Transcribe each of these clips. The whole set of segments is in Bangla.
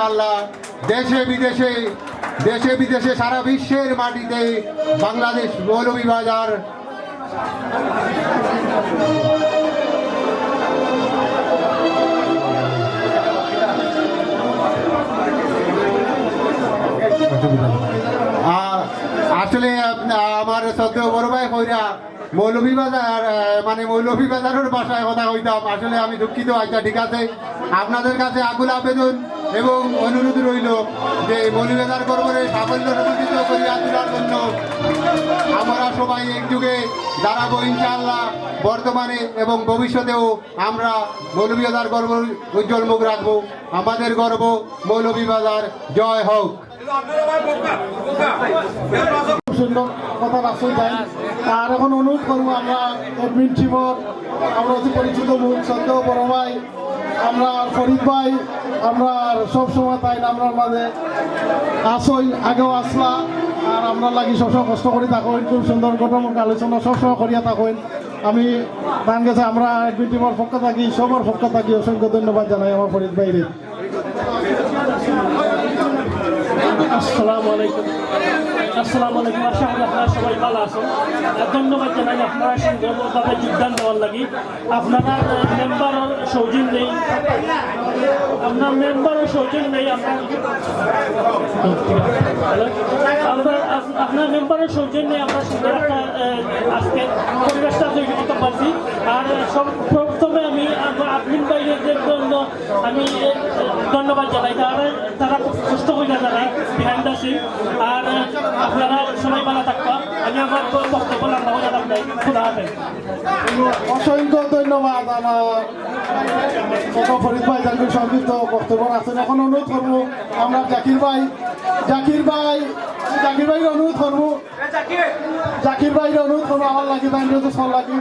আল্লাহ দেশে বিদেশে সারা বিশ্বের মাটিতে বাংলাদেশ মৌলভীবাজার আসলে আমার শ্রদ্ধেয় বড় ভাই কইরা মৌলভীবাজার মানে মৌলভীবাজারের ভাষায় কথা কইতাম। আসলে আমি দুঃখিত। আচ্ছা ঠিক আছে, আপনাদের কাছে আকুল আবেদন এবং অনুরোধ রইল যে মৌলভীবাজার করবরে সাফল্য সুনিশ্চিত করিয়া তোলার জন্য আমরা সবাই একযুগে দাঁড়াবো ইনশাআল্লাহ। বর্তমানে এবং ভবিষ্যতেও আমরা মৌলভীবাজার গর্ব উজ্জ্বল মুখ রাখবো। আমাদের গর্ব মৌলভীবাজার, জয় হোক। সুন্দর কথা রাখতে চাই। আর এখন অনুরোধ করবো আমরা এডমিন টিমর আমরা অতি পরিচিত মুখ সদ্য বড় ভাই আমরা ফরিদ ভাই আমরা সবসময় তাই আমরা মাঝে আসই, আগেও আসলা আর আমরা লাগি সবসময় কষ্ট করে থাকেন। খুব সুন্দর ঘটনামূলক আলোচনা সবসময় করিয়া থাকেন। আমি ধান গেছে আমরা এডমিন টিমর পক্ষ থাকি, সবার পক্ষ থাকি অসংখ্য ধন্যবাদ জানাই আমার ফরিদ ভাইরে। আসসালামু আলাইকুম। আশা করি আপনারা সবাই ভালো আছেন। ধন্যবাদ জানাই আপনারা সুন্দরভাবে যোগদান দেওয়ার লাগি। আপনারা মেম্বারের সৌজন্য নেই, আপনার মেম্বারের সৌজন্য নেই, আপনার মেম্বারের সৌজন্য আমরা সুন্দর একটা আজকে পরিবেশটা তৈরি করতে পারছি। আর প্রথমে আমি আদমিন ভাইদের জন্য আমি ধন্যবাদ জানাই। তারা খুব কষ্ট করে জানাই বিহাইন্ড দ্য সিন। আর আপনারা সবাই ভালো থাকবা। আমি আমার বক্তব্য রান্না হয়ে যাতাম নাই। খোদা হাফেজ। অসংখ্য ধন্যবাদ আমার ফরিদ ভাই যাকে সংক্ষিপ্ত বক্তব্য আছেন। এখন অনুরোধ করবো আমরা জাকির ভাইয়ের অনুরোধ করবো আমার লাগি তাই সব লাগি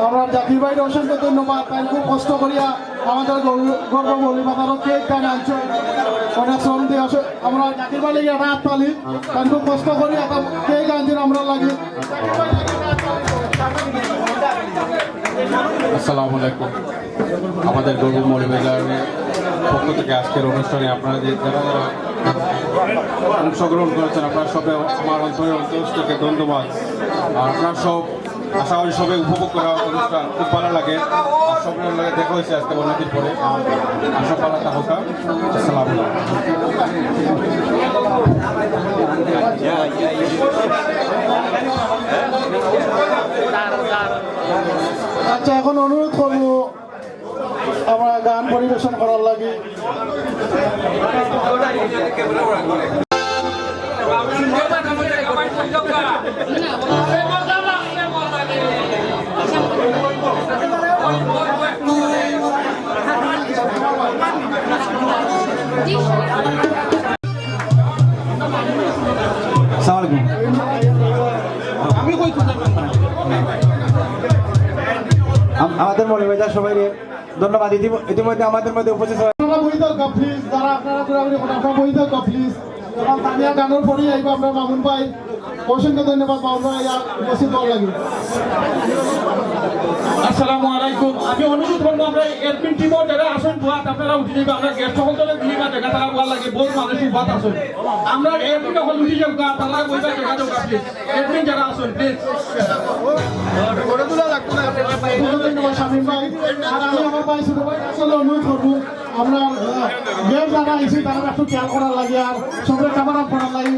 আমরা জাকির ভাইয়ের অসংখ্য ধন্যবাদ। তাই খুব কষ্ট করিয়া আমাদের গর্ব বলি বাজারত কেক টান আনছো অনেক শ্রম দিয়ে আসে। আমরা জাকির ভাই লেগে রাত পালি তাই খুব কষ্ট করি একটা কেক আনছেন আমরা লাগি। আসসালামু আলাইকুম। আমাদের গর্ব মৌলভীবাজারের পক্ষ থেকে আজকের অনুষ্ঠানে আপনারা যে যারা অংশগ্রহণ করেছেন আপনারা সবাই আমার অন্তরের থেকে ধন্যবাদ। আর আপনারা সব আশা করি সবাই উপভোগ করা অনুষ্ঠান খুব ভালো লাগে। আর সবার লাগে দেখা হয়েছে আজকে অনেকদিন পরে। আশা ভালো থাকা। আসসালামু আচ্ছা এখন অনুরোধ করবো আমরা গান পরিবেশন করার লাগে। আমাদের মৌলভীবাজার সবাই ধন্যবাদ। ইতিমধ্যে আমাদের মধ্যে উপস্থিত প্লিজ যারা আপনারা বই থাকা প্লিজ এবং তানিয়া গানের পরে আইব আপনার মামুন ভাই। অসংখ্য ধন্যবাদ মামুন ভাই উপস্থিত হওয়ার লাগে। আসসালামু আলাইকুম। আমি অনুরোধ করবো আমরা এডমিন টিমও যারা আসেন বুয়াত আপনারা উঠে যাবে। আমরা গেস্ট সকলে দিবা দেখা থাকা ভালো লাগে। বহু মানুষ বাদ আসেন আমরা এডমিন সকল উঠে যাবো তারা বইবা দেখা যাবো প্লিজ। এডমিন যারা আসেন প্লিজ। ধন্যবাদ শামীম ভাই। আর আমি আমার ভাই ছোট ভাই আসলে অনুরোধ করবো আমরা গেস্ট যারা আইসি তারা একটু খেয়াল করার লাগে। আর সবাই ক্যামেরা করার লাগে,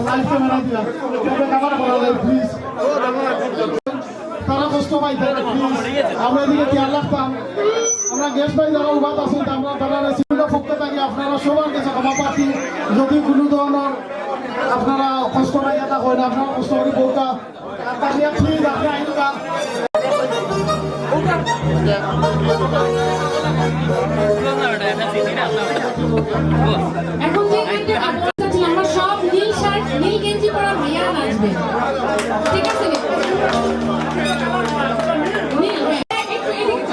লাইভ ক্যামেরা দিলাম সবাই ক্যামেরা করার লাগে প্লিজ। তারা কষ্ট পাইতে প্লিজ আমরা এদিকে খেয়াল রাখতাম। আমরা গেস্ট ভাই যারা উবাদ আছেন আমরা তারা রেসিপিটা পক্ষ থাকি আপনারা সবার কাছে ক্ষমা প্রার্থী। যদি কোনো ধরনের আপনারা কষ্ট পাই এটা হয় না, আপনারা কষ্ট করে বউটা প্লিজ আপনি আইনটা এখন যে আমরা সব নীল শার্ট নীল গেঞ্জি পরা ভাইয়া আসবে, ঠিক আছে? নীল একটু এদিকে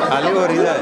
খালি ভরি যায়।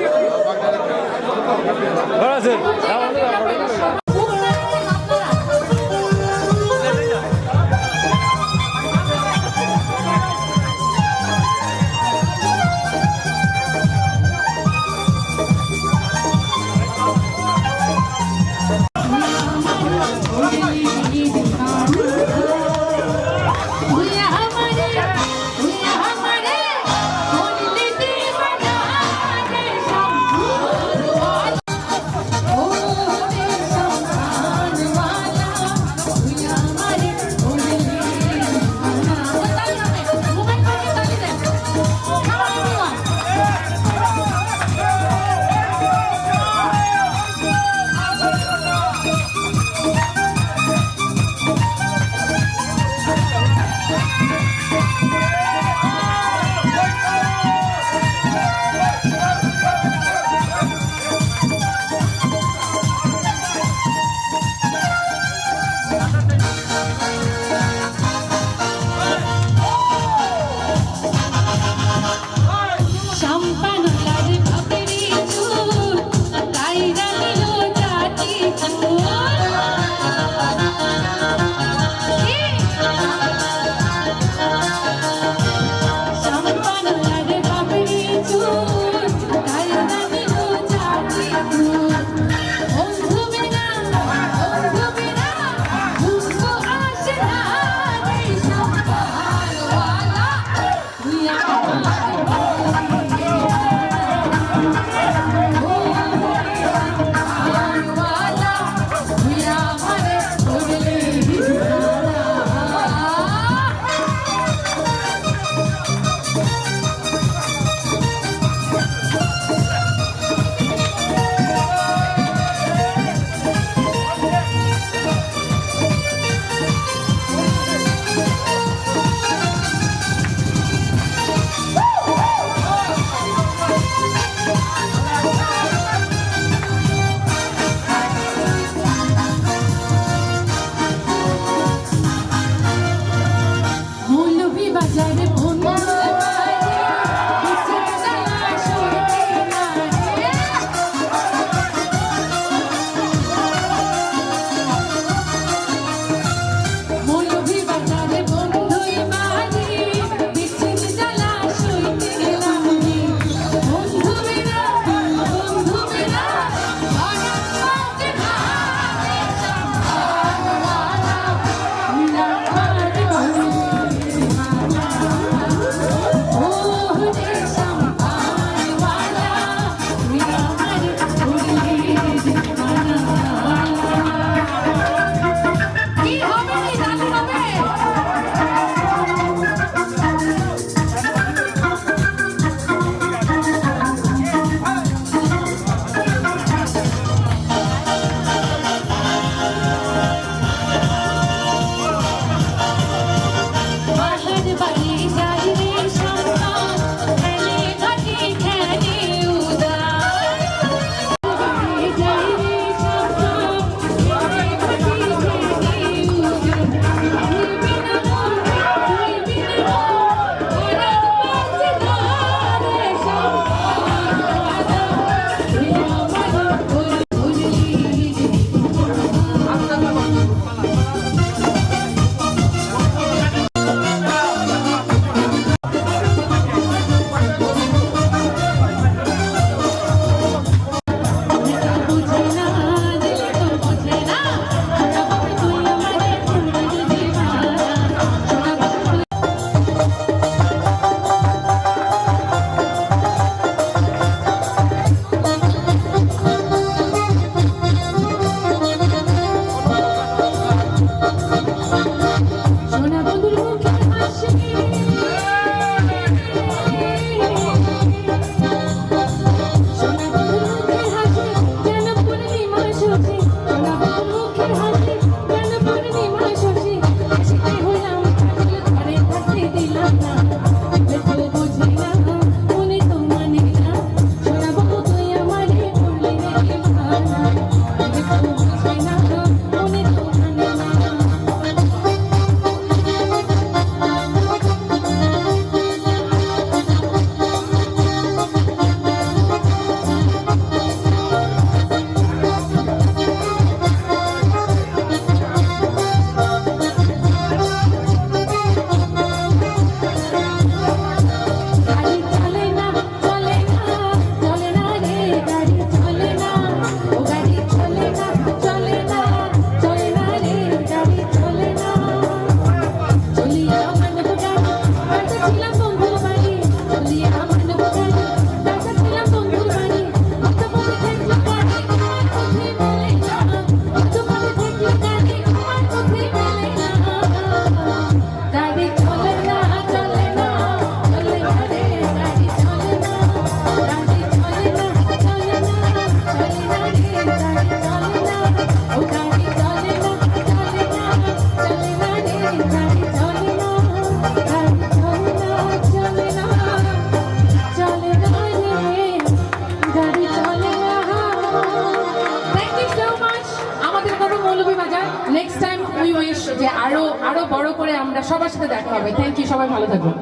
আমরা সবার সাথে দেখা হবে। থ্যাংক ইউ, সবাই ভালো থাকবেন।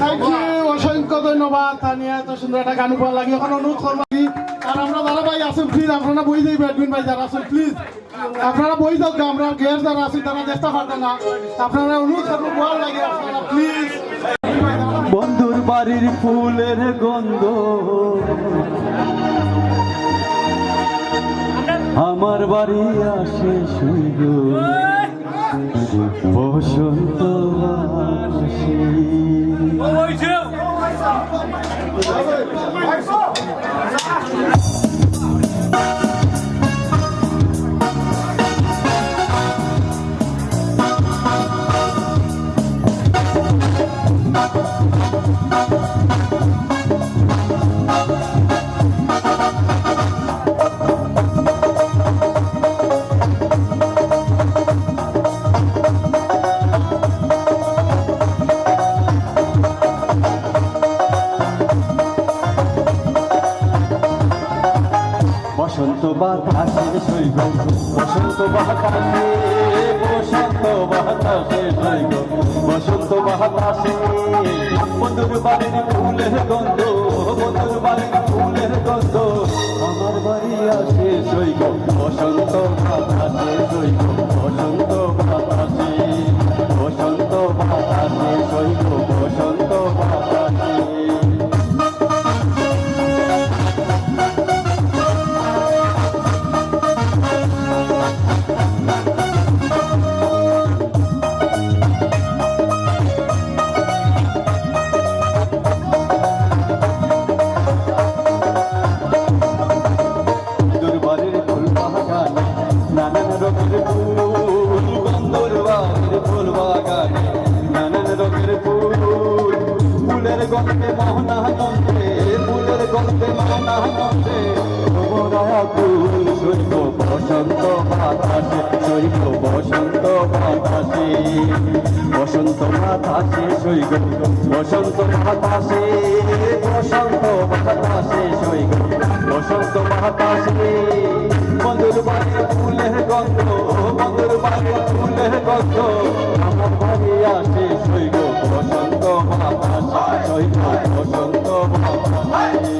থ্যাংক ইউ, অসংখ্য ধন্যবাদ তানিয়া, এত সুন্দর একটা গান উপহার লাগে। এখন অনুরোধ করবো আর আমরা যারা ভাই আসুন প্লিজ আপনারা বই যাই ব্যাডমিন ভাই যারা আসুন প্লিজ আপনারা বই যাও, আমরা গেস্ট যারা আছি তারা চেষ্টা পারতেন না, আপনারা অনুরোধ করবো উপহার লাগে আপনারা প্লিজ। বন্ধুর বাড়ির ফুলের গন্ধ আমার বাড়ি আসে শুইব বসন্ত আসে। বসন্ত বাতাসে সইব বসন্ত বাতাসে বসন্ত বাতাসে সইব বসন্ত বাতাসে বন্ধুর বাড়ির ফুলের গন্ধ বন্ধুর বাড়ির ফুলের গন্ধ আমার বাড়ি আসে সইব বসন্ত বাতাসে সইব বসন্ত বাতাসে বসন্ত বাতাসে সইব বসন্ত বাতাসে। ফুলের গন্ধে মোহনানন্দে ফুলের গন্ধে মোহনানন্দে ফুল সৈব বসন্ত বাতাসে সৈব বসন্ত বাতাসে বসন্ত বাতাসে সৈব বসন্ত বাতাসে বসন্ত বাতাসে সৈব বসন্ত বাতাসে বন্ধুর বাড়ির ফুলের গন্ধ বন্ধুর বাড়ির ফুলের গন্ধ আমার বাড়ি আসে সৈব বসন্ত বাতাসে সৈব বসন্ত বাতাসে।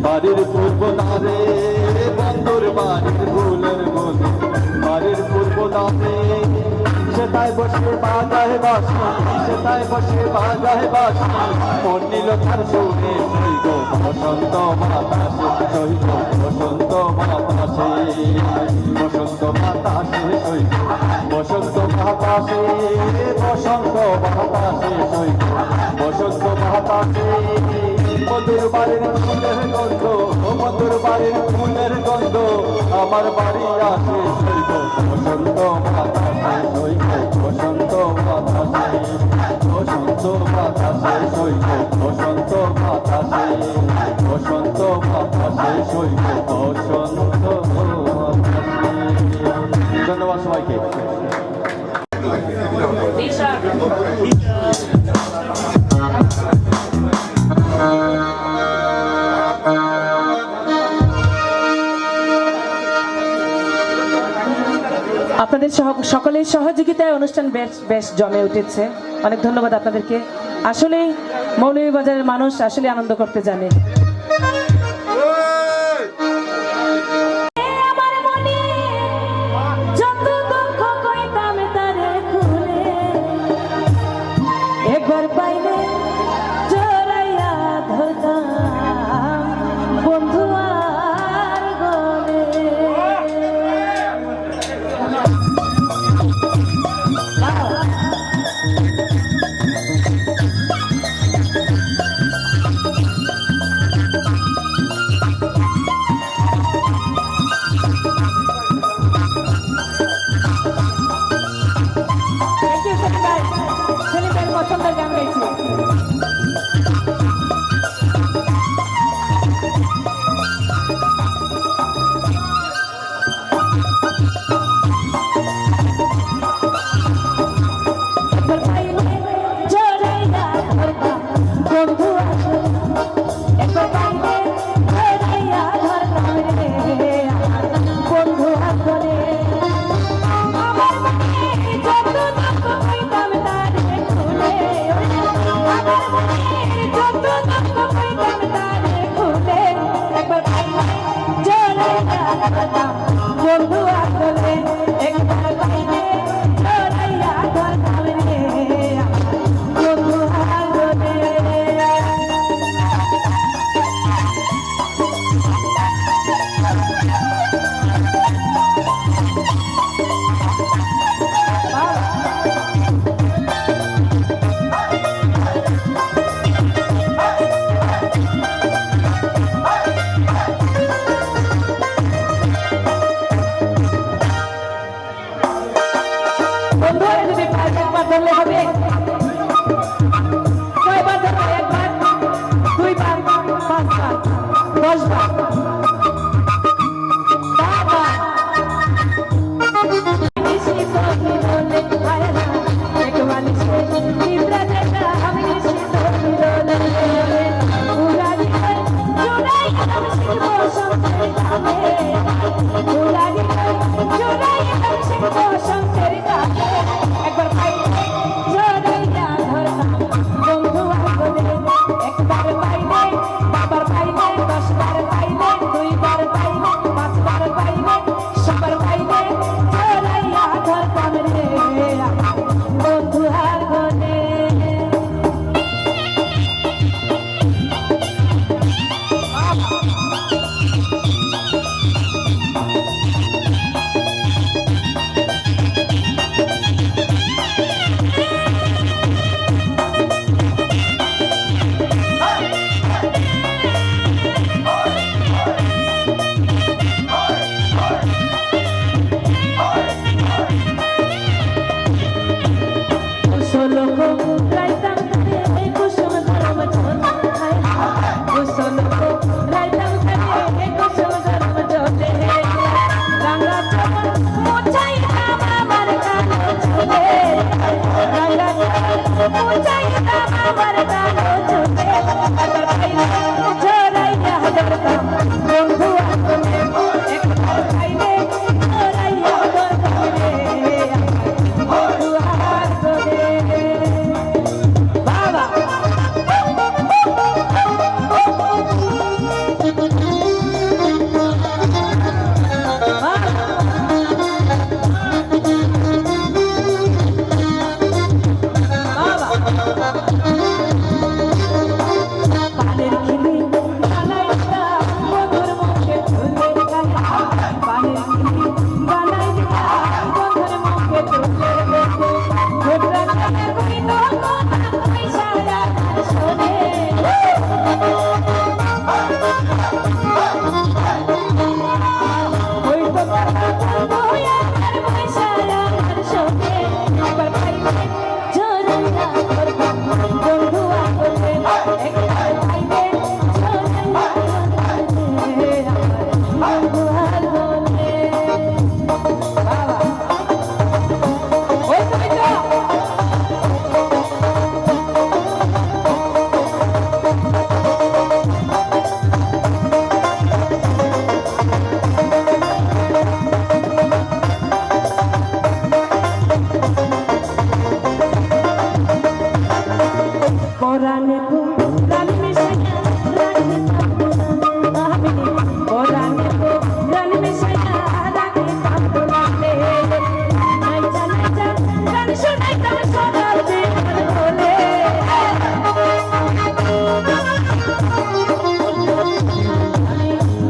বাড়ির পূর্ব দ্বারে বন্ধুর বাড়ির ফুলের গন্ধে বাড়ির পূর্ব দ্বারে সেটাই বসে বাজায় বাসি সেটাই বসে বাজায় বাসি মন নিল তার শুনে সইব বসন্ত বাতাসে সইব বসন্ত বাতাসে বসন্ত বাতাসে সইব বসন্ত বাতাসে বসন্ত বাতাসে সইব বসন্ত বাতাসে মধুর বাড়ির ফুলের গন্ধ মধুর বাড়ির ফুলের গন্ধ আমার বাড়ি আসে সইব বসন্ত বাতাসে সইব বসন্ত বাতাসে বসন্ত বাতাসে সইব বসন্ত বাতাসে বসন্ত বাতাসে সইব বসন্ত বাতাসে। ধন্যবাদ সবাইকে। আপনাদের সকলের সহযোগিতায় অনুষ্ঠান বেশ বেশ জমে উঠেছে। অনেক ধন্যবাদ আপনাদেরকে। আসলেই মৌলভীবাজারের মানুষ আসলে আনন্দ করতে জানে। একবার পাইলে জড়াইয়া ধরতাম বন্ধু আর গলে। বন্ধু আসলে একবার পাইলে ধরাইয়া ধরতাম রে আমার বন্ধু আসলে আমার মনে যত দুঃখ পাইতাম তারে খুলে আমার মনে যত দুঃখ পাইতাম তারে খুলে একবার পাইলে জড়াইয়া ধরতাম বন্ধু আসলে একবার পাইলে জড়াইয়া ধরতাম রে আমার বন্ধু আসলে বন্ধুরা যদি পাঁচ একবার ধরলে হবে কয়বার ধরবে একবার দুইবার পাঁচবার 10 বার একবার পাইলে জড়াইয়া ধরতাম বন্ধু আসলে একবার পাইলে বাবার পাইলে 10 বার পাইলে 2 বার পাইলে 5 বার পাইলে সবার পাইলে জড়াইয়া ধরতাম রে বন্ধু আসলে বন্ধু আসলে একবার পাইলে জড়াইয়া ধরতাম রে বন্ধু আসলে বাবা পানের খিলি বানাইতা বন্ধুর মুখে তুলে পানের খিলি বানাইতা বন্ধুর মুখে তুলে ঘোড়া কানে কই তো কথা কই সারা শোনে ওই তো কথা বন্ধু আর কই সারা শোনে একবার পাইলে জড়াইয়া ধরতাম বন্ধু আসলে একবার পাইলে জড়াইয়া ধরতাম রে আমার বন্ধু আসলে বাবা ওই তুমি তো পরানে প্রাণ মিশাইয়া রাখতে পারবো না আমি পরানে প্রাণ মিশাইয়া রাখতে পারবো না নাইচা নাইচা গান শোনাইতাম সবার জীবন বলে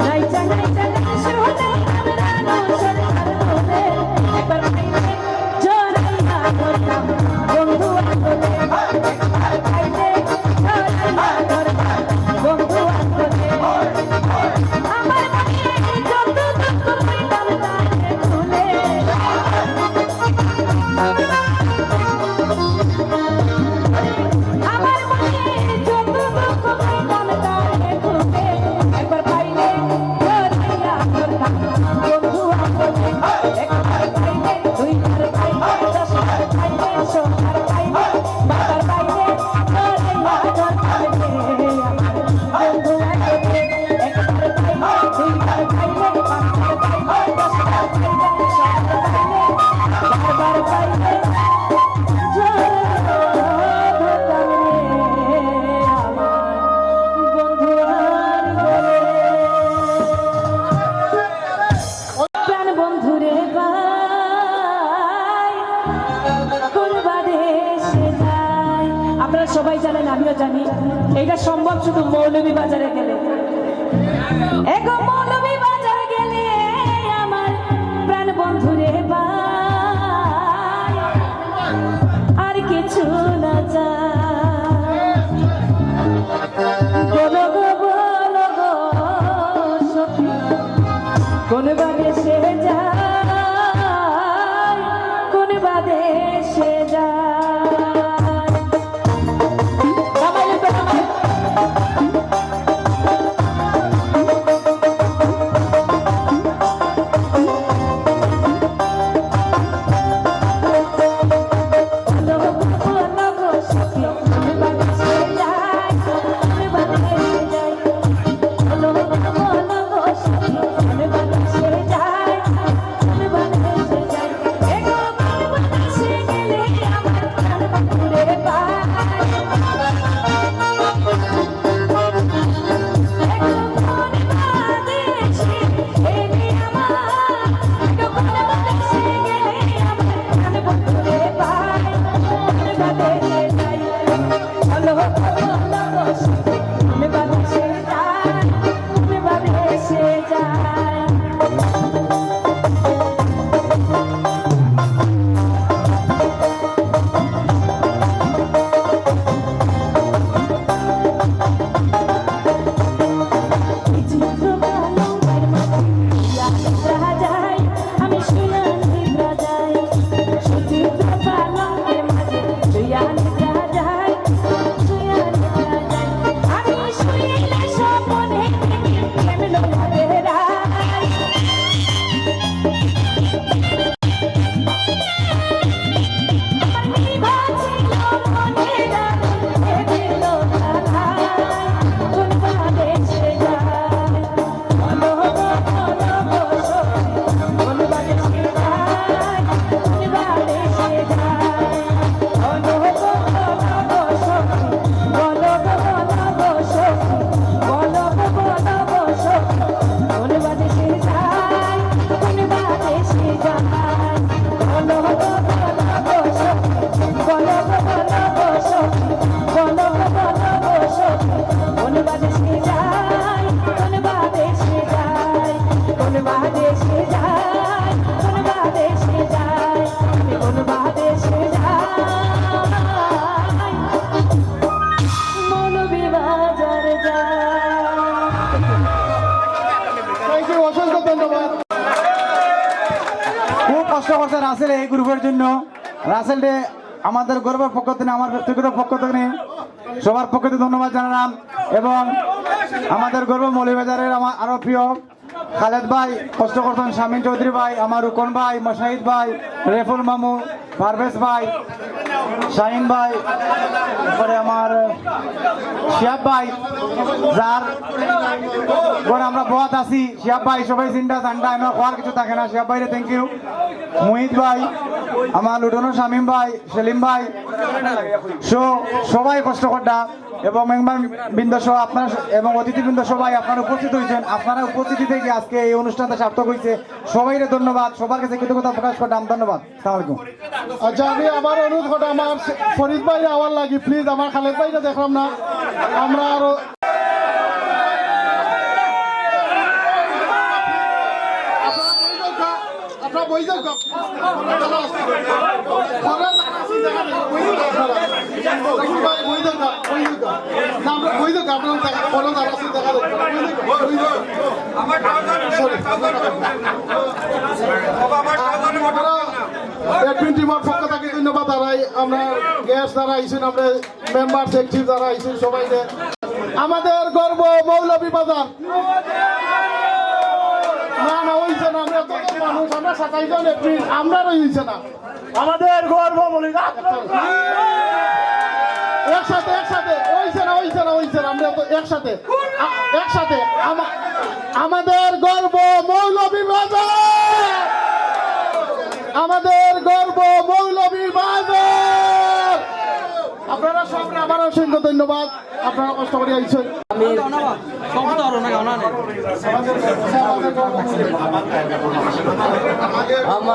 নাইচা নাইচা গান শোনাইতাম রানু সরকার বলে একবার পাইলে জড়াইয়া ধরতাম বন্ধু আসলে একবার পাইলে আমিও জানি এটা সম্ভব শুধু মৌলভীবাজারে গেলে। এগো মৌলভীবাজারে গেলে আমার প্রাণ বন্ধুরে পাই, আর কিছু না চাই। বলো গো সখী, কোন বাদেশে যায়, কোন বাদেশে যায়। রাসেল এই গ্রুপের জন্য রাসেলকে আমাদের গর্বের পক্ষ থেকে আমার ব্যক্তিগত পক্ষ থেকে সবার পক্ষ থেকে ধন্যবাদ জানালাম। এবং আমাদের গর্ব মৌলভীবাজারের আমার আরো প্রিয় খালেদ ভাই, কষ্ট করতেন শামীম চৌধুরী ভাই, আমার রুকন ভাই, মশাহিদ ভাই, রেফুল মামু, পারভেজ ভাই, শাহিন ভাই, তারপরে আমার শিয়াব ভাই, যার ঘরে আমরা বহুত আছি, শিয়াব ভাই সবাই চিন্তা ঠান্ডা আমার খাওয়ার কিছু থাকে না, শিয়াব ভাইরে থ্যাংক ইউ। মুহিত ভাই, আমার লুটনো শামীম ভাই, সেলিম ভাই, সবাই কষ্ট করটা এবং মেহমান বৃন্দ সহ আপনার এবং অতিথিবৃন্দ সবাই আপনারা উপস্থিত হয়েছেন। আপনারা উপস্থিতি থেকে আজকে এই অনুষ্ঠানটা সার্থক হয়েছে, সবাইকে ধন্যবাদ, সবার কাছে কৃতজ্ঞতা প্রকাশ করলাম, ধন্যবাদ। আসসালামু আলাইকুম। আচ্ছা, আমি আবার অনুরোধ করতে আমার ফরিদ ভাই আওয়ার লাগি প্লিজ, আমার খালেদ ভাইটা দেখলাম না, আমরা আরো আপনারা বই যাও টিমের পক্ষ থেকে ধন্যবাদ দাঁড়াই, আমরা গেস্ট যারা আইসেন, আমরা মেম্বার সেক্রেটারি যারা আইসেন সবাইকে। আমাদের গর্ব মৌলভীবাজার, না না হইছে না, আমরা তো মানুষ, আমরা 27 জন এপ্রিল, আমরা হইছে না, আমাদের গর্ব একসাথে একসাথে হইছে না হইছে না হইছে না, আমরা তো একসাথে একসাথে আমাদের গর্ব মৌলভীবাজার, আমাদের গর্ব মৌলভীবাজার। আপনারা সবাই আবার অসংখ্য ধন্যবাদ, আপনারা কষ্ট করে আইছেন। আমার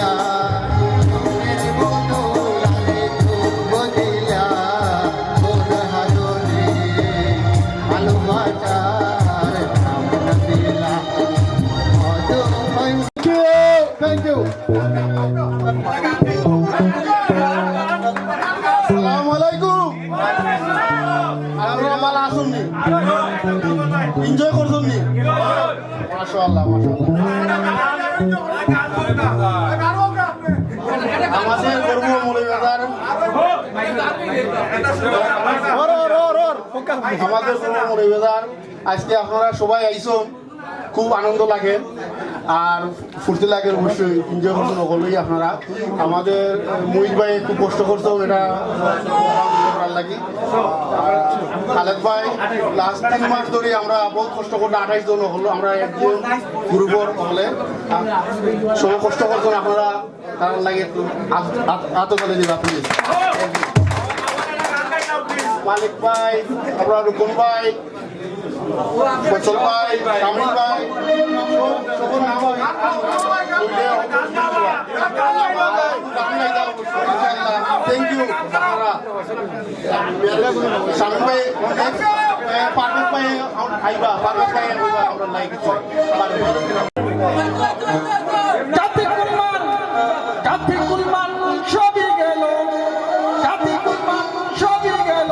কইরা মনের বদলারে দুঃখ দিলা ওর হাজরে ভালোবাসার নাম না দিলা থ্যাংক ইউ আসসালামু আলাইকুম আপনারা ভালো আছেন নি এনজয় করছেন নি মাশাআল্লাহ আমাদের গর্ব মৌলভীবাজার আমাদের গর্ব মৌলভীবাজার আজকে আপনারা সবাই আইসন খুব আনন্দ লাগে আর ফুর্তি লাগে অবশ্যই এনজয় করছেন সকলেই আপনারা আমাদের মুহিত ভাই খুব কষ্ট করছেন এটা ভালো লাগে খালেদ ভাই লাস্ট 3 মাস ধরে আমরা বহুত কষ্ট করতে 28 জন হলো আমরা একজন গ্রুপর হলে সবাই কষ্ট করছেন আপনারা তার লাগে একটু আতকালে দিবা প্লিজ মালিক ভাই আপনারা রুকন ভাই ফসল ভাই কামরুল ভাই সকল নাম থ্যাংক ইউ শামিম ভাই পারভেজ ভাই আইবা পারভেজ ভাই আমরা লাইক জাতি কুরবান সবই গেল জাতি কুরবান সবই গেল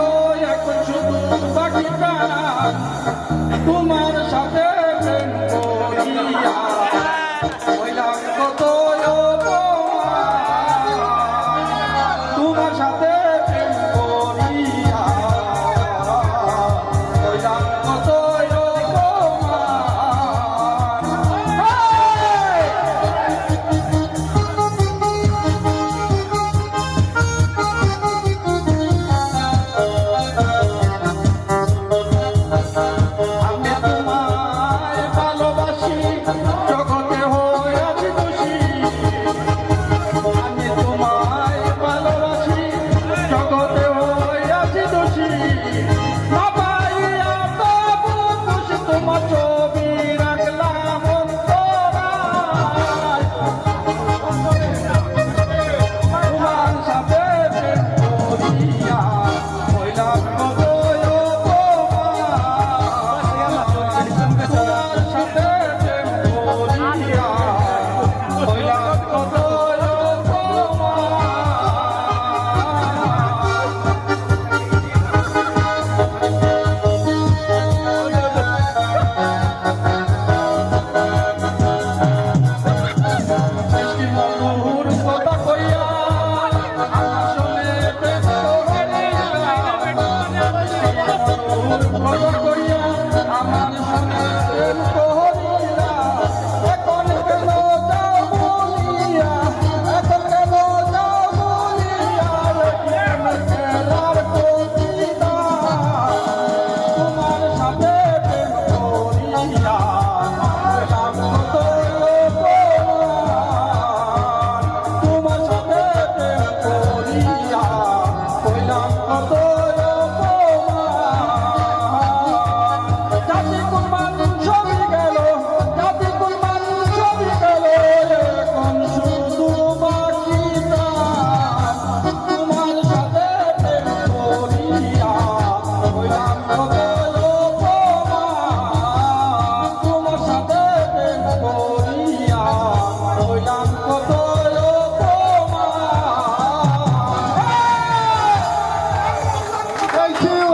এখন শুধু বাকি প্রাণ তোমার সাথে প্রেম করিয়া হইলাম কত অপমান। তোমার সাথে প্রেম করিয়া হইলাম কত অপমান। আমি তোমায় ভালোবাসি জগতে হয়েছি খুশি আমি তোমায় ভালোবাসি জগতে হয়েছি খুশি না পাইয়া তবু খুশি তোমার ছবি রাখলাম অন্তরায় তোমার সাথে প্রেম করিয়া হইলাম কত আমার সঙ্গে প্রেম করিয়া এখন কেন যাও বলিয়া এখন কেন যাও বলিয়া খেলার প্রতিটা তোমার সাথে প্রেম করিয়া হইলাম কত অপমান। তোমার সাথে প্রেম করিয়া হইলাম কত জাতি কুরবান সবই গেল জাতি কুরবান সবই গেল এখন শুধু বাকি প্রাণ তোমার সাথে প্রেম করিয়া হইলাম কত অপমান। তোমার সাথে প্রেম করিয়া হইলাম কত থ্যাংক ইউ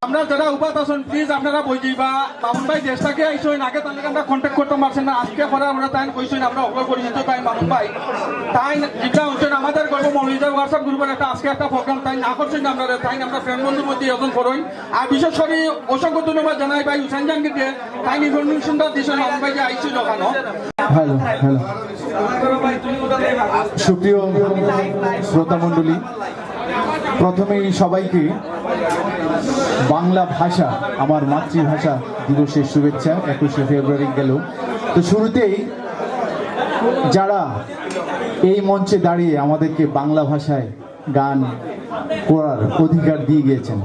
আমরা যারা উপাত আছেন প্লিজ আপনারা বই দিবা মামুন ভাই দেশটাকে আইসইন আগে তাহলে আমরা কন্ট্যাক্ট করতে পারছেন না আজকে পরে আমরা তাই কইসইন আমরা অগ্রহ পরিচিত তাই মামুন ভাই তাই যেটা হচ্ছেন আমাদের গর্ব মৌলিজার হোয়াটসঅ্যাপ গ্রুপের একটা আজকে একটা প্রোগ্রাম তাই না করছেন আমরা তাই আমরা ফ্রেন্ড বন্ধুর মধ্যে এখন করইন আর বিশেষ করে অসংখ্য ধন্যবাদ জানাই ভাই হুসেন জাহাঙ্গীরকে তাই ইনফরমেশনটা দিয়েছেন মামুন ভাই যে আইসিল ওখানে হ্যালো হ্যালো সুপ্রিয় শ্রোতা মণ্ডলী প্রথমেই সবাইকে বাংলা ভাষা আমার মাতৃভাষা দিবসের শুভেচ্ছা 21শে ফেব্রুয়ারি গেল তো শুরুতেই যারা এই মঞ্চে দাঁড়িয়ে আমাদেরকে বাংলা ভাষায় গান করার অধিকার দিয়ে গিয়েছেন।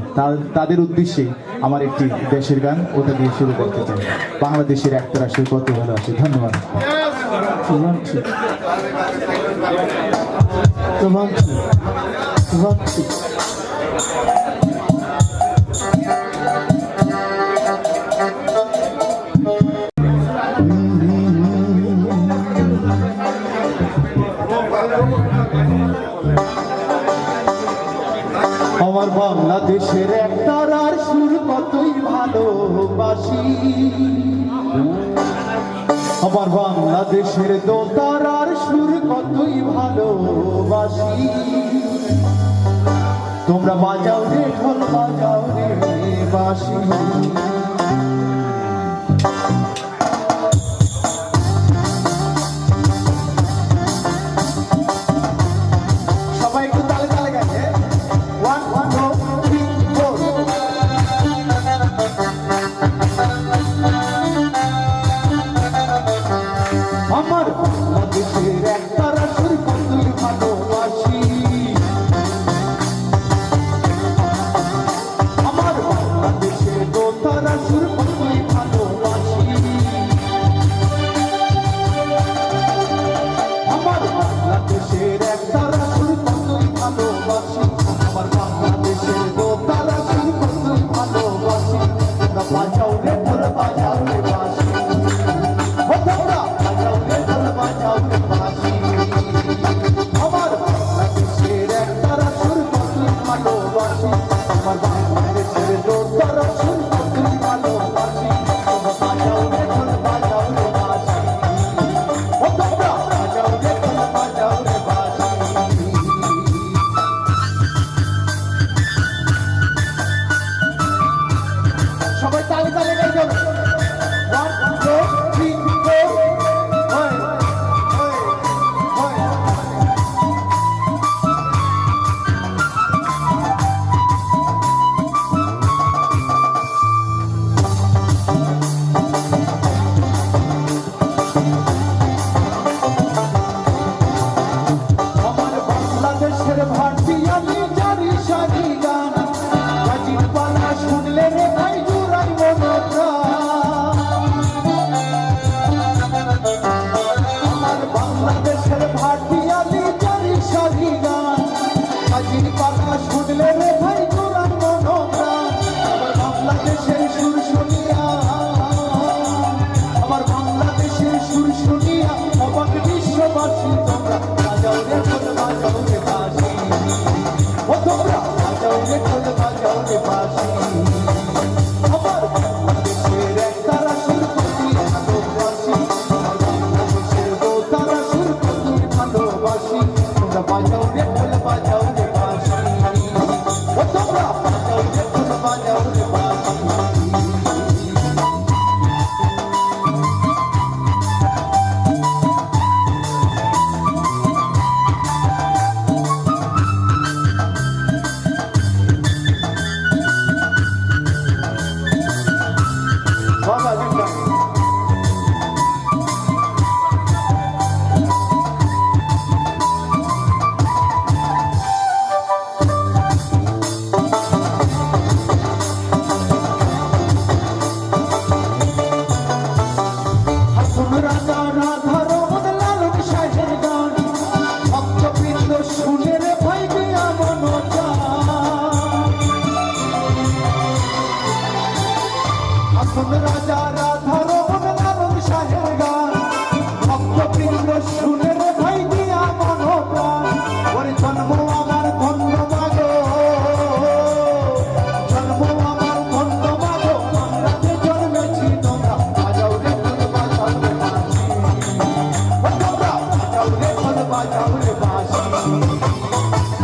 তাদের উদ্দেশ্যে আমার একটি দেশের গান ওটা দিয়ে শুরু করতে চাই। বাংলাদেশের একটা রাষ্ট্রের কত ভালোবাসি। ধন্যবাদ। আমার বাংলাদেশের একতারার সুর কতই ভালোবাসি, আমার বাংলাদেশের দোতারার সুর কতই ভালোবাসি। তোমরা বাজাও রে ঢোল, বাজাও রে বাঁশি। সবাই একটু তালে তালে গাইছে। 1 2 3 4। আমার বাংলাদেশের একতারা সুর কতই ভালোবাসি, আমার বাংলাদেশের দোতারা সুর কতই ভালোবাসি। আমার বাংলাদেশের একতারা সুর কতই ভালোবাসি, আমার বাংলাদেশের দোতারা সুর কতই ভালোবাসি। তোমরা বাজাও রে ঢোল, বাজাও রে বাঁশি। ও তোমরা বাজাও রে ঢোল, বাজাও রে বাঁশি। আমার বাংলাদেশের একতারা সুর কতই ভালোবাসি, আমার বাংলাদেশের দোতারা সুর কতই ভালোবাসি। তোমরা বাজাও রে ঢোল, বাজাও রে বাঁশি। ও তোমরা বাজাও রে ঢোল, বাজাও রে বাঁশি। সবাই তালে তালে গাই যাবে। 1 2 3 4। হয় হয় হয়। আমার বাংলাদেশের ভাটিয়ালি জারি সারি গান, গাজির পালা শুনলে রে ভাই জুড়াই মনপ্রাণ। আমার বাংলাদেশের ভাটিয়ালি জারি সারি গান, গাজির পালা শুনলে রে ভাই জুড়াই মনপ্রাণ। আমার বাংলাদেশের সুর শুনিয়া, আমার বাংলাদেশের সুর শুনিয়া অবাক বিশ্ববাসী। তোমরা বাজাও রে ঢোল, বাজাও রে বাঁশি। ও তোমরা বাজাও রে ঢোল, বাজাও রে বাঁশি। আমার বাংলাদেশের একতারা সুর কতই ভালোবাসি, আমার বাংলাদেশের দোতারা সুর কতই ভালোবাসি। তোমরা বাজাও রে ঢোল, বাজাও রে বাঁশি। ও তোমরা বাজাও রে ঢোল, বাজাও রে বাঁশি। বাবা জিন্দা। হাসন রাজা রাধা রমন লালন শাহের গান, ভক্তবৃন্দ শুনে রে ভাই গিয়া মনোজান। হাসন রাজা রাধা রমন লালন শাহের গান, ভক্তবৃন্দ শুনে রে ভাই গিয়া মনোজান। ওরে জন্ম আমার ধন্য মাগো, জন্ম আমার ধন্য মাগো, বাংলাতে জন্মেছি। তোমরা বাজাও রে ঢোল, বাজাও রে বাঁশি। ও তোমরা বাজাও রে ঢোল, বাজাও রে বাঁশি।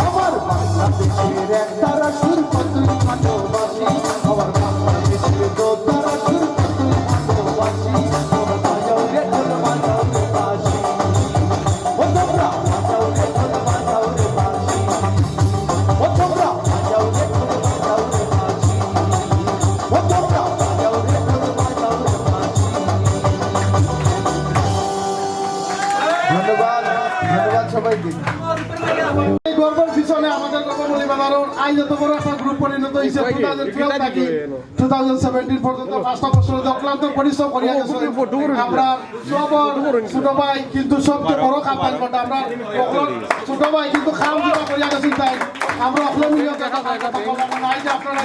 আমার বাংলাদেশের একতারা সুর কতই ভালোবাসি, আমার বাংলাদেশের দোতারা সুর কতই ভালোবাসি। তোমরা বাজাও রে ঢোল, বাজাও রে বাঁশি। ও তোমরা বাজাও রে ঢোল, বাজাও রে বাঁশি। ও তোমরা বাজাও রে ঢোল, বাজাও রে বাঁশি। ও তোমরা বাজাও রে ঢোল, বাজাও রে বাঁশি। ধন্যবাদ, ধন্যবাদ সবাইকে। গর্বের পিছনে আমাদের গর্বমূলী বাজারের আজ এত বড় একটা গ্রুপ পরিণত হয়েছে 2012 থেকে 2017 পর্যন্ত 5টা বছর অক্লান্ত পরিশ্রম করিয়া গেছে। আমরা সব ছোট ভাই কিন্তু সবচেয়ে বড় কাম্পাইন করতে আমরা ছোট ভাই কিন্তু খাম দিবা করিয়া গেছি তাই আমরা অকলে মিলিয়ে দেখা যায় নাই যে আপনারা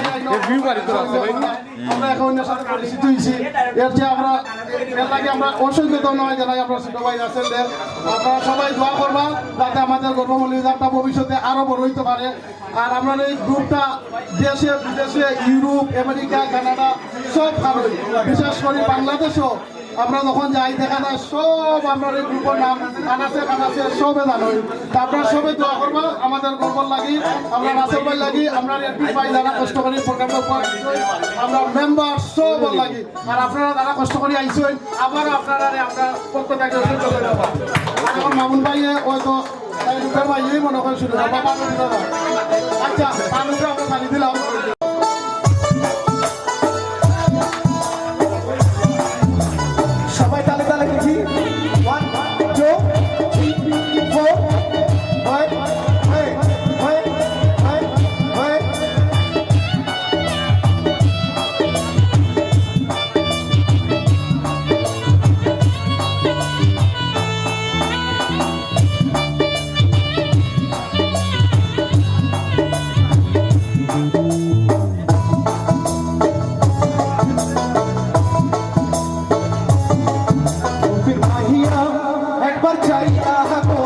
আমরা এখন সাথে পরিচিত হয়েছি। এর যে আমরা এর লাগে আমরা অসংখ্য ধন্যবাদ জানাই আমরা ছোট ভাই রাসেলদের। আপনারা সবাই দোয়া করবা যাতে আমাদের গর্বমূলী বাজারটা ভবিষ্যতে আরো বড় হইতে পারে। আর আমরা এই গ্রুপটা দেশে বিদেশে ইউরোপ আমেরিকা কানাডা সব ভালোই, বিশেষ করে বাংলাদেশও আমরা যখন যাই দেখা যায় সব আমরা এই গ্রুপের নাম কানাসে কানাসে সবে জানোই। আপনারা সবে দোয়া করবা আমাদের গর্ব লাগি, আমরা রাসেল ভাই লাগি, আমরা এমপি ভাই যারা কষ্ট করে প্রোগ্রামটা উপহার দিচ্ছেন, আমরা মেম্বার সব লাগি। আর আপনারা যারা কষ্ট করে আইসেন আবার আপনারা আমরা প্রত্যেকটা এখন মামুন ভাইয়ে হয়তো রূপের ভাইয়েই মনে করে শুরু করবো। আচ্ছা মানুষরা আমরা খালি দিলাম। সবাই তালে তালে দেখি 1 2 3 4 5 একবার চাইয়া গো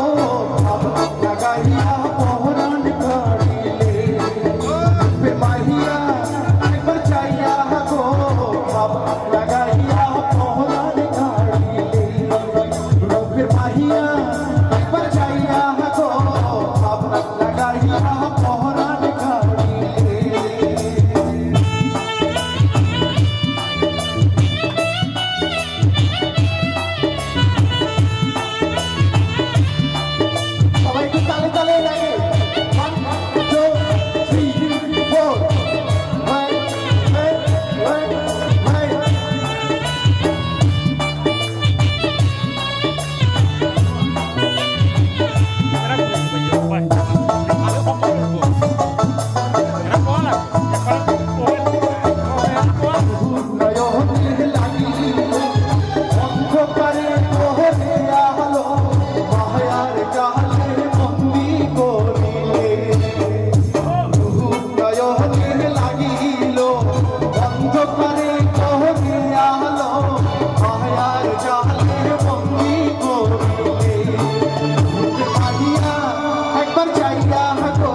লাগাইয়া পহরান কাটিলে মাহিয়া একবার চাইয়া গো লাগাইয়া পহরান কাটিলে রূপের মাহিয়া একবার চাইয়া গো লাগাইয়া পহরান কাটিলে সবাইকে তালে তালে লাগে 1 2 3 4 নয়নের লাগিল অন্ধকারে তোহরে আলো মায়ার জালে বন্দি করিলে নয়নের লাগিল অন্ধকারে তোহরে আলো মায়ার জালে বন্দি করিলে মাহিয়া একবার চাইয়া গো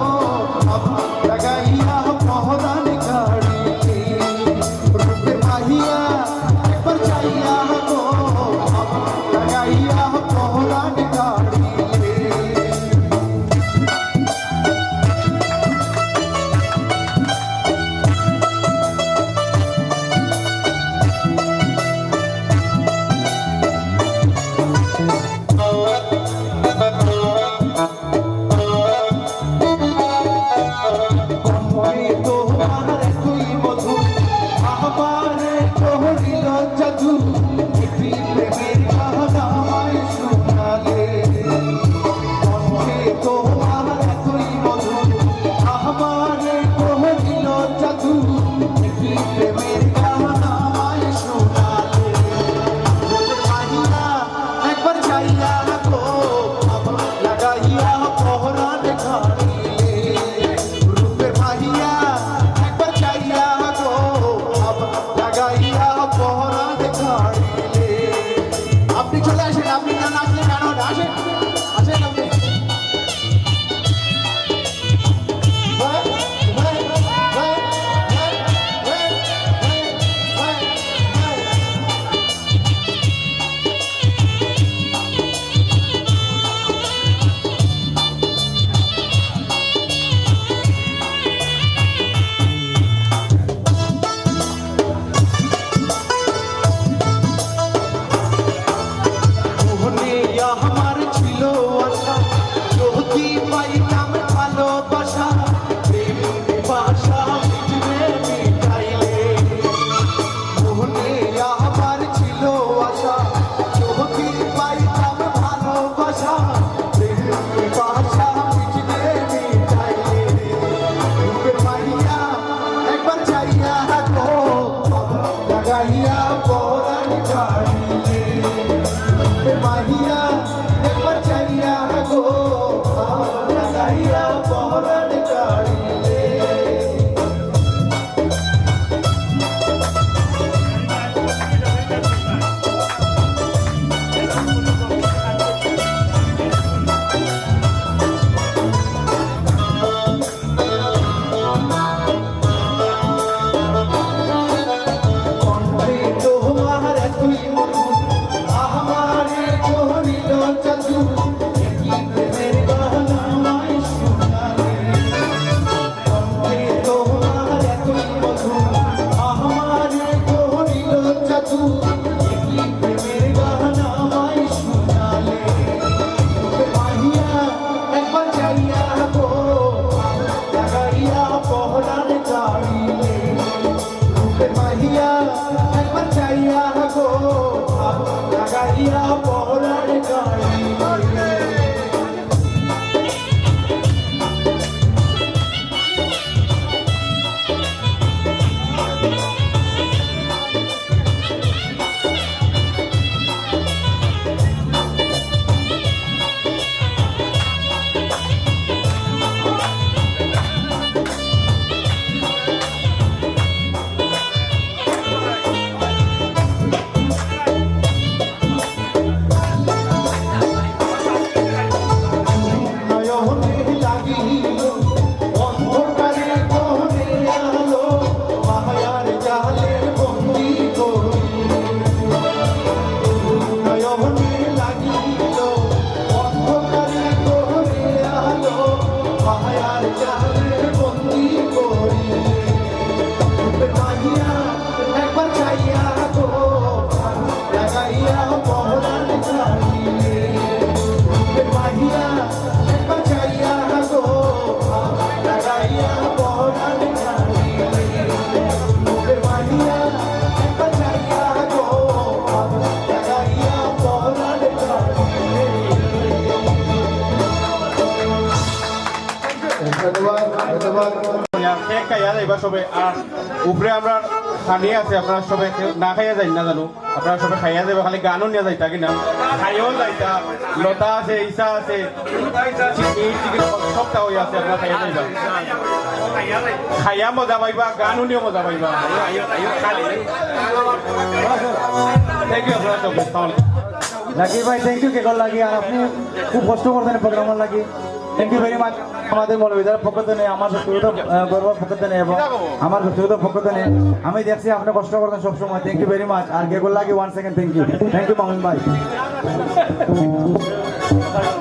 লাগাইয়া পহরান কাটিলে রূপের মাহিয়া একবার চাইয়া গো লাগাইয়া পহরান কাটিলে কমরে তোমার তুই মধু আমারে তোহরিল জাদু প্রেমের কাহানায় শোনালে কমরে তোমার তুই মধু আমারে তোহরিল জাদু প্রেমের কাহানায় শোনালে মাহিয়া একবার চাইয়া গো লাগাইয়া পহরান কাটিলে রূপের মাহিয়া একবার চাইয়া গো লাগাইয়া পহরান কাটিলে। আপনি চলে আসেন, আপনি না আসলে কেন আসেন আসেন আপনি। মোহনে আমার ছিল আশা যদি পাইতাম ভালোবাসা প্রেম ভাষা মিটবে মিটাইলে মোহনে আমার ছিল আশা যদি পাইতাম ভালোবাসা প্রেম ভাষা মিটবে লাগিল অন্ধকারে কোনে আলো মায়ার জালে বন্দি করিল নয়নে লাগিল অন্ধকারে কোনে আলো মায়ার জালে বন্দি করিল মাহিয়া একবার চাইয়া গো লাগাইয়া পহরান চাইলে মাহিয়া একবার চাইয়া গো লাগাইয়া পহরান চাইলে মাহিয়া একবার চাইয়া গো লাগাইয়া পহরান চাইলে। ধন্যবাদ ধন্যবাদ। কেক খাইয়া যাইবা সবে আর উপরে আমরা খানিয়ে আছে আপনারা সবে না খাইয়া যাই না জানো আপনারা সবে খাইয়া যাবে খালি গানও নিয়ে যাইতা কিনা খাইও যাইতা লতা আছে ইসা আছে সবটা হয়ে আছে আপনারা খাইয়া যাইবা খাইয়া মজা পাইবা গানও নিয়ে মজা পাইবা থ্যাংক ইউ আপনারা সব তাহলে জাকির ভাই থ্যাংক ইউ কেকর লাগি আর আপনি খুব কষ্ট করতেন প্রোগ্রামের লাগি থ্যাংক ইউ ভেরি মাচ আমাদের মৌলভীদের পক্ষ থেকে আমার ব্যক্তিগত গর্বের পক্ষ থেকে এবং আমার ব্যক্তিগত পক্ষ থেকে আমি দেখছি আপনি কষ্ট করতেন সবসময় থ্যাংক ইউ ভেরি মাচ আর কেকর লাগি 1 সেকেন্ড থ্যাংক ইউ মামুন ভাই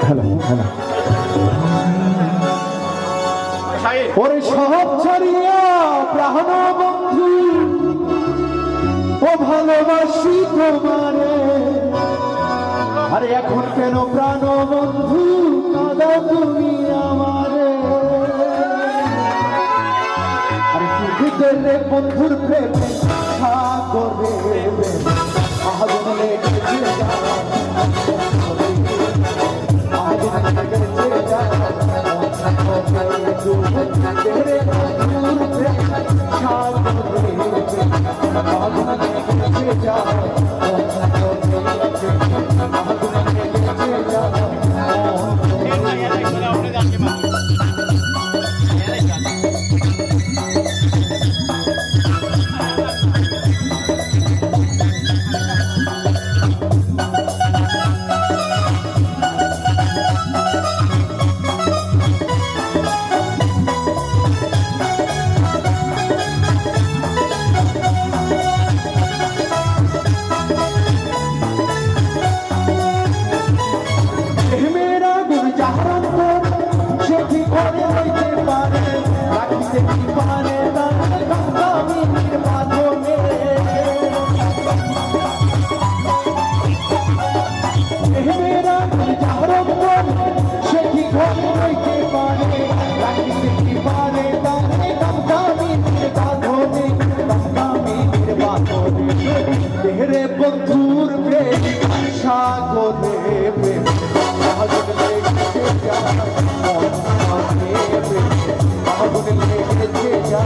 হ্যালো হ্যালো ওরে সব ছাড়িয়া প্রাণ বন্ধু ও ভালোবাসি তোমারে আরে এখন কেন প্রাণ বন্ধু কাঁদা তুমি আমারে আরে তুই রে বন্ধুর প্রেমে সাগরে আগুন লেগেছে আগুন লেগেছে तेरे दूर पे तेरे बंधुर पे सागरे पे आगुन लेके जा आगुन लेके जा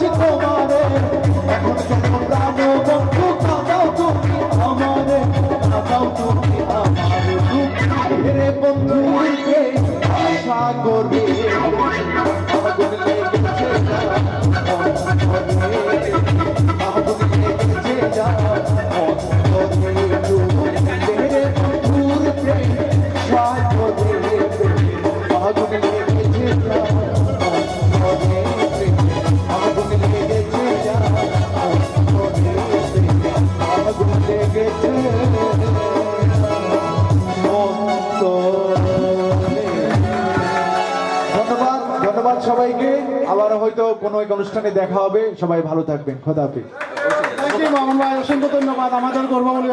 ভালোবাসি তোমারে এখন যত প্রাণ বন্ধু কাঁদাও তুমি আমারে কাঁদাও তুমি আমার রে বন্ধু রে আশা করে আগুন লেগেছে আগুন লেগেছে যা রে বন্ধুর প্রেম সাগরে আগুন লেগেছে যা আগুন লেগেছে যা আগুন লেগেছে ধন্যবাদ ধন্যবাদ সবাইকে আবার হয়তো কোনো এক অনুষ্ঠানে দেখা হবে সবাই ভালো থাকবেন খোদা হাফেজ থ্যাংক ইউ মামুন ভাই, অসংখ্য ধন্যবাদ আমাদের গর্বমূল্য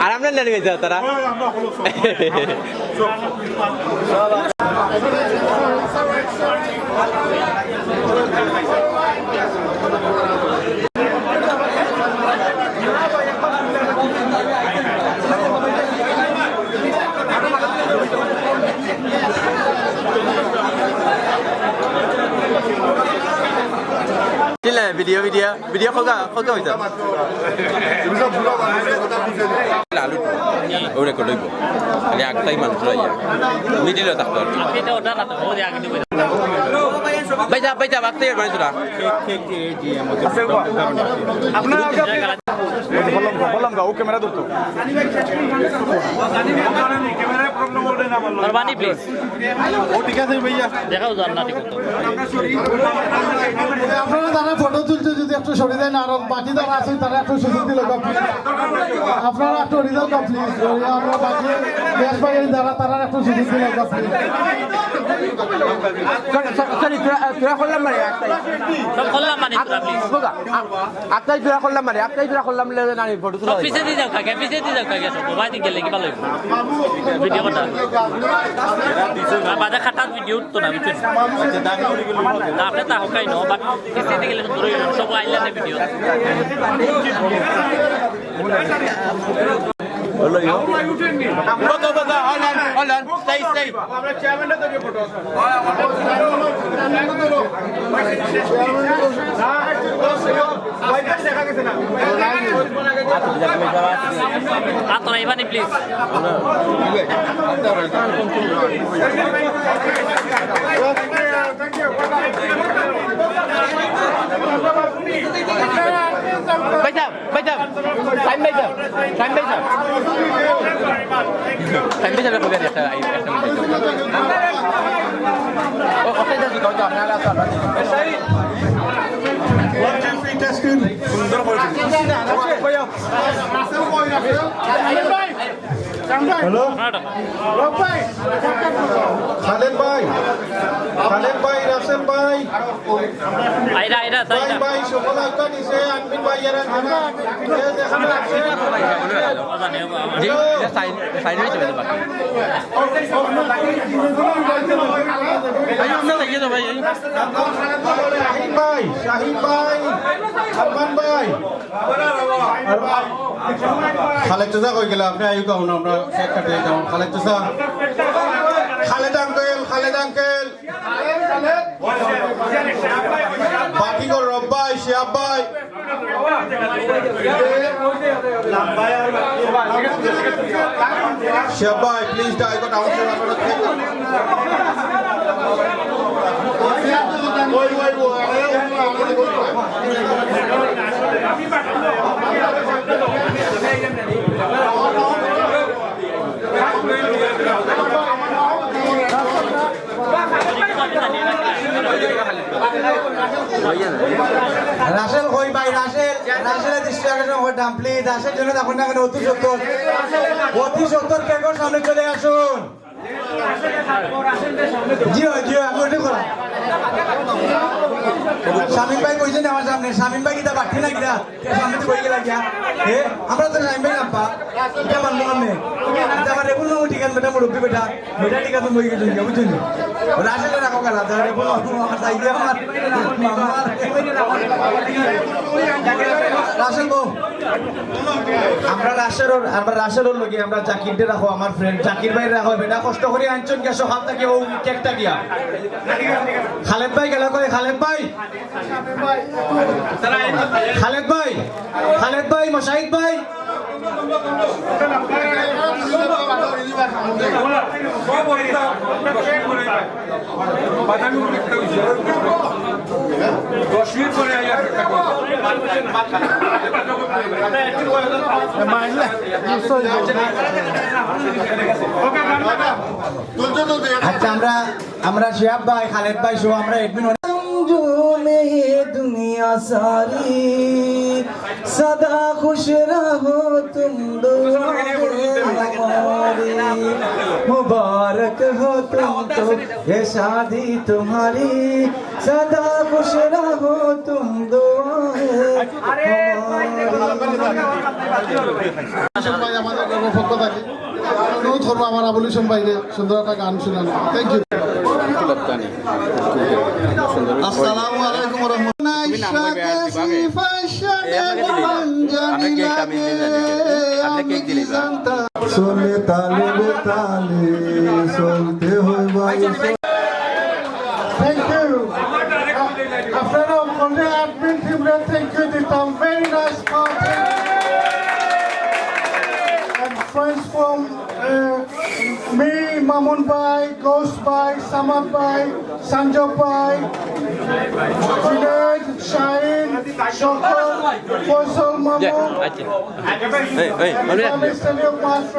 আর আমরা নেন গেছে তারা ভিডিও ভিডিও ভিডিও খোকা খোকা হইতা আলু ওরে কইব আরে একটাই মাত্র ইয়া মিডিল থাকতো এটা ওটা না তো ওরে আগে দিবে বাইজা বাইজা বাকতে এর বাড়ি তোরা ঠিক ঠিক জি আমাদের আপনারা বললাম গা ও ক্যামেরা ধরতো ক্যামেরায় প্রবলেম ওঠে না বললাম কুরবানি প্লিজ ও ঠিক আছে ভাইয়া দেখাও জান না ঠিক তো আপনারা যারা ফটো তুলছে যদি একটু সরে দেন আর বাকি যারা আছেন তারা একটু সুযোগ দিলে আপনারা একটু রিজাল্ট প্লিজ আমরা বাকি দেশ বাইরে যারা তারা একটু সুযোগ দিলে সরি তোরা করলাম মানে একটাই সব করলাম মানে তোরা প্লিজ একটাই তোরা করলাম মানে একটাই তোরা করলাম না ফটো সব পিছে দিয়ে যাও কাকে পিছে দিয়ে যাও কাকে সব বাইরে গেলে কি ভালো ভিডিও করতে বাজা খাটা ভিডিও তো না বুঝছেন না আপনি তা হকাই নো বাট পিছে দিয়ে গেলে দূরে সব আইল্যান্ডে ভিডিও হলো ইও photo photo hold on stay আমরা চেয়ারম্যানটা তো ফটো আতো ইবানি প্লিজ বাইজা বাইজা টাইম বাইজা টাইম বাইজা টাইম বাইজা হবে একটা ওকে দাদি কত আপনারা আপনারা সুন্দর করে হ্যালো খালেদ ভাই রাসেল ভাই ভাই সকল আজ্ঞা দিছে আনবিন ভাই এরা দেখানো আছে ফাইনাল চলে যাবে বাকি শাহিন ভাই সালমান ভাই খালেদ চাচা কই গেলে আপনি আয়ু কাউন আমরা কেক কাটিয়ে যাও খালেদ চাচা খালেদ আঙ্কেল বাকি কর রব ভাই শিয়াব ভাই শিয়াব ভাই প্লিজ ডাই গট আউট আপনারা কেক রাসেল কই ভাই রাসেলের দৃষ্টি আকর্ষণ করতাম প্লিজ রাসেল জন্য দেখুন না কেন অতি সত্তর কেকর সামনে চলে আসুন জিও আমি ওটা করা শামিম ভাই কইছেন আমার সামনে শামিম ভাই কিতা বাকি না কিতা সামনে তো কই গেলা গিয়া আমরা তো শামিম ভাই নাপা এটা মানবো আমি এটা আমার রেগুল না ঠিক আছে বেটা মুরব্বি বেটা ঠিক আছে মই গেছেন গিয়া বুঝছেন রাসেল রাখো গেলা তো রেগুল আমার সাইডে আমার রাসেল বউ আমরা রাসেলের লগে আমরা জাকিরকে রাখো আমার ফ্রেন্ড জাকির ভাই রাখো বেটা কষ্ট করে আনছেন গিয়া সকাল থেকে ও কেকটা গিয়া খালেদ ভাই গেল কই খালেদ ভাই মশাহিদ ভাই আচ্ছা আমরা শিহাব ভাই খালেদ ভাই সহ আমরা এডমিন दुनिया सारी सदा खुश रहो तुम मुबारक हो तुमको ये शादी तुम्हारी सदा खुश रहो तुम ভাই আমাদের পক্ষ থেকে অনুরোধ করবো আমার আবুল হোসেন ভাইকে সুন্দর একটা গান শোনানো থ্যাংক ইউ আসসালামু আলাইকুম ওয়া রাহমাতুল্লাহ চলে তালে বেতালে চলতে হয় Thank you. After all, on the admin team, thank you. They done very nice party. And friends from me, Mamun Bhai, Ghost Bhai, Samad Bhai, Sanjay Bhai, Junaid, Shaheen, Shokar, Faisal Mamun.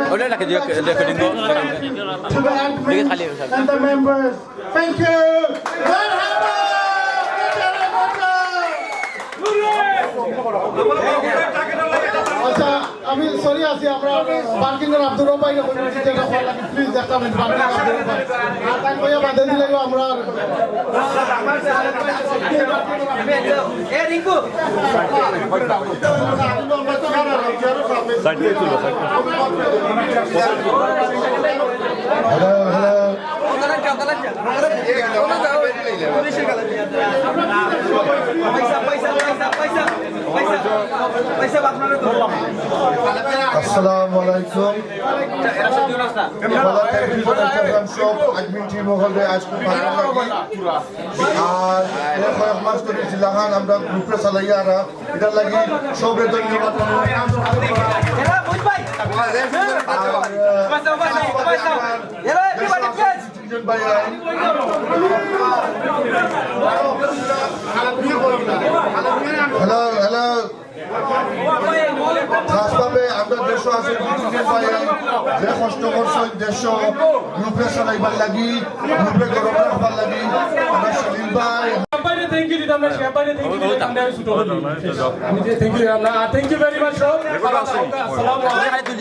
Oleh lagi dia recording go. To the admin and the members. Thank you. আচ্ছা আমি সরি আছি আমরা পার্কিং এর আব্দুর রব ভাই যেটা করা লাগে প্লিজ একটা মিনিট পার্কিং আব্দুর রব ভাই আর তাই কইয়া বাদে দিলে আমরা এ রিঙ্কু সাইড দিয়ে চলো আসসালামু আলাইকুম সব admin team হলে আজ খুব ভালো লাগে আর কয়েক মাস ধরে জিলাহান আমরা গ্রুপে চালাইয়া আর এটার লাগি সবে ধন্যবাদ হ্যালো হ্যালো খাসভাবে আমরা দেশ আছে যে কষ্ট করছে দেশ গ্রুপে চালাইবার লাগি গ্রুপে গরম রাখবার লাগি আমরা সলিল ভাই Thank you, Didamna Shambhai. Thank you, Didamna Sutoli. Thank you, Didamna. Thank you very much, sir. Assalamu alaikum.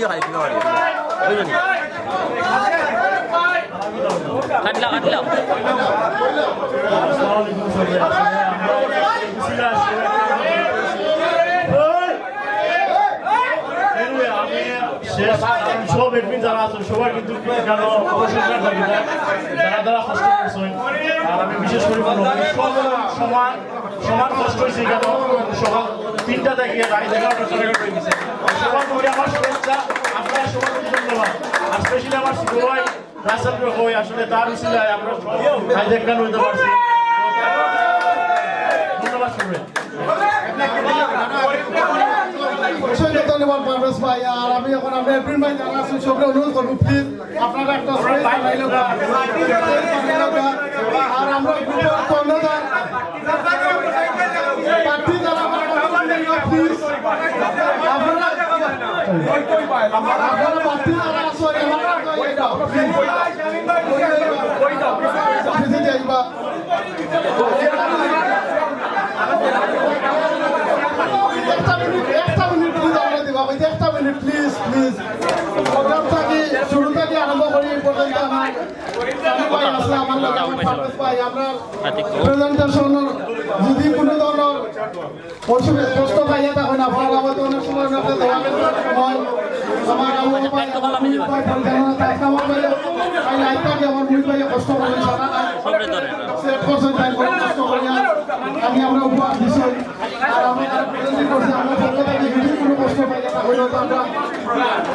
সব এডমিন যারা আছেন সবাই কিন্তু কেন প্রশংসা করি যারা যারা কষ্ট করছেন আর আমি বিশেষ করে সমান সমান কষ্ট হয়েছে কেন সকাল 3টা থেকে রাত 11টা সাড়ে 11টা হয়ে গেছে সবার প্রতি আমার শুভেচ্ছা আপনারা সবার প্রতি ধন্যবাদ আর স্পেশালি আমার ছোট ভাই রাসেল হয়ে আসলে তার উচিলায় আমরা রাত 11টা হইতে পারছি ধন্যবাদ সবাই ধন্যবাদ পারভেজ ভাই আর আমি এখন আপনার এপ্রিল ভাই যারা আছেন সবাই অনুরোধ করবো প্লিজ আপনারা একটা আর আমরা প্রার্থী যারা প্লিজ আপনারা প্রার্থী যারা একটা মিনিট প্লিজ প্লিজ প্রোগ্রাম থাকি শুরু থেকে আরম্ভ করি এই পর্যন্ত আমার ভাই আছে আমার লগে পারভেজ ভাই আমরা প্রেজেন্টেশন যদি কোনো ধরনের অসুবিধা কষ্ট পাইয়া তখন আপনারা আমাদের অনেক সময় আপনাদের দেওয়া হয় আমার আমার ভাই পরিচালনা তাকে আমার ভাই এই লাইফটাকে আমার মুই ভাই কষ্ট করে সারা সেট করছেন তাই কষ্ট করি আমি আমরা উপহার দিছি আর আমি প্রেজেন্ট করছি আমরা পক্ষ থেকে যদি কোনো কষ্ট পাইয়া তাহলে তো আমরা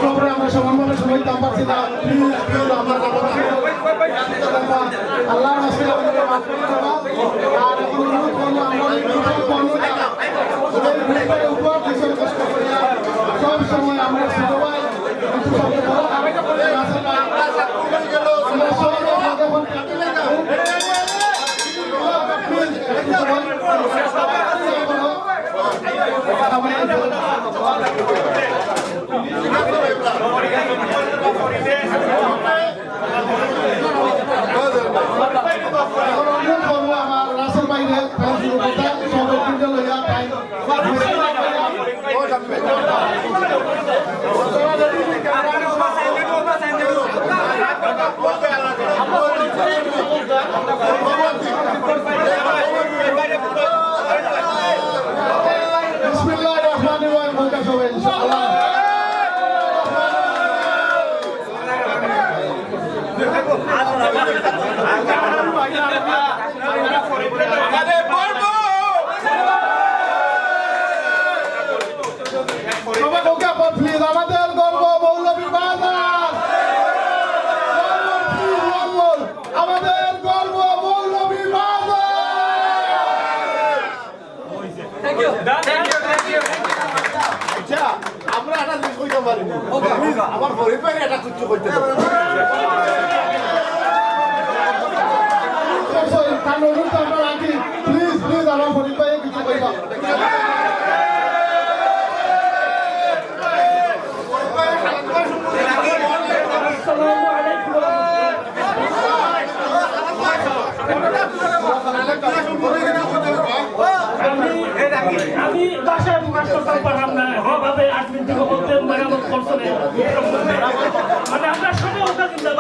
সবাই আমরা সমানভাবে সবাই দাম পাচ্ছি না প্লিজ প্লিজ আমরা আল্লাহ রাস্তে আমাদের মাফ করে দেওয়া আর এখন অনুরোধ করবো আমরা এই গ্রুপের কর্মটা এই গ্রুপের উপর দেশের কষ্ট করি সব সময় আমরা ছোট ভাই কিন্তু সবচেয়ে বড় আমরা সবাই যখন আমার রাসেল বাইরে বিসমিল্লাহির রহমানির রহিম বলতে সবাই ইনশাআল্লাহ প্লিজ আমাদের গর্ব মৌলভী বাজার আমাদের গর্ব মৌলভী আচ্ছা আমরা একটা জিনিস কইতে পারি আমার গরিব ভাই এটা কিছু করতে পারি কারণ অনুরোধ আমরা রাখি প্লিজ প্লিজ আমার গরিব ভাই কিছু কইবা আমি বাসায় প্রকাশ করতে পারলাম না ভাবে আটমিন থেকে বলতে মেরামত করছে মানে আমরা সবাই ওটা দিতে